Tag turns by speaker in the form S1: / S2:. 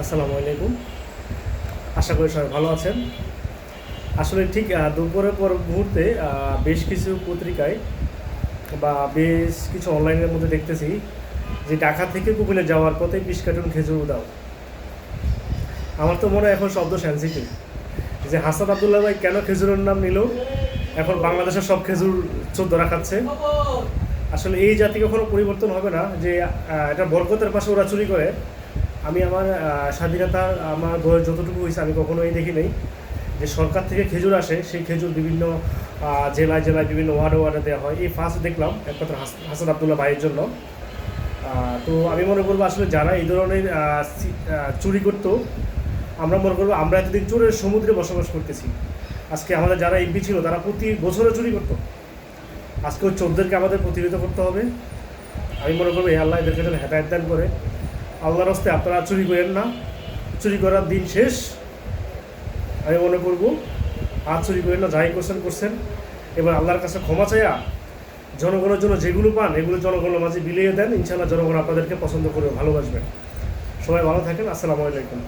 S1: আসসালামু আলাইকুম। আশা করি সবাই ভালো আছেন। আসলে ঠিক দুপুরের পর মুহূর্তে বেশ কিছু পত্রিকায় বা বেশ কিছু অনলাইনের মধ্যে দেখতেছি যে ঢাকা থেকে কুমিল্লা যাওয়ার পথে 20 কার্টন খেজুর দাও। আমার তো মনে হয় এখন শব্দ সেন্সিটিভ যে হাসান আবদুল্লাহ ভাই কেন খেজুরের নাম নিল, এখন বাংলাদেশের সব খেজুর চোদ্দরা খাচ্ছে। আসলে এই জাতি কখনো পরিবর্তন হবে না যে এটা বরকতের পাশে ওরা চুরি করে। আমি আমার স্বাধীনতা আমার বয়স যতটুকু হয়েছে আমি কখনো এই দেখি নাই যে সরকার থেকে খেজুর আসে, সেই খেজুর বিভিন্ন জেলায় জেলায় বিভিন্ন ওয়ার্ডে ওয়ার্ডে দেওয়া হয়। এই ফার্স্ট দেখলাম একমাত্র হাসান আবদুল্লাহ ভাইয়ের জন্য। তো আমি মনে করবো আসলে যারা এই ধরনের চুরি করতো, আমরা মনে করবো আমরা এতদিন চোরের সমুদ্রে বসবাস করতেছি। আজকে আমাদের যারা এমপি ছিল তারা প্রতি বছরে চুরি করতো, আজকে ওই চোরদেরকে আমাদের প্রতিহত করতে হবে। আমি মনে করবো এই আল্লাহ এদেরকে যেন হেদায়েত দান করে। আল্লাহর রাস্তায় আপনারা চুরি করেন না, চুরি করার দিন শেষ। আমি মনে করবো আর চুরি করেন না, যাই করছেন করছেন। এবার আল্লাহর কাছে ক্ষমা চাইয়া জনগণের জন্য যেগুলো পান এগুলো জনগণের মাঝে বিলিয়ে দেন। ইনশাআল্লাহ জনগণ আপনাদেরকে পছন্দ করে ভালোবাসবেন। সবাই ভালো থাকেন। আসসালামু আলাইকুম।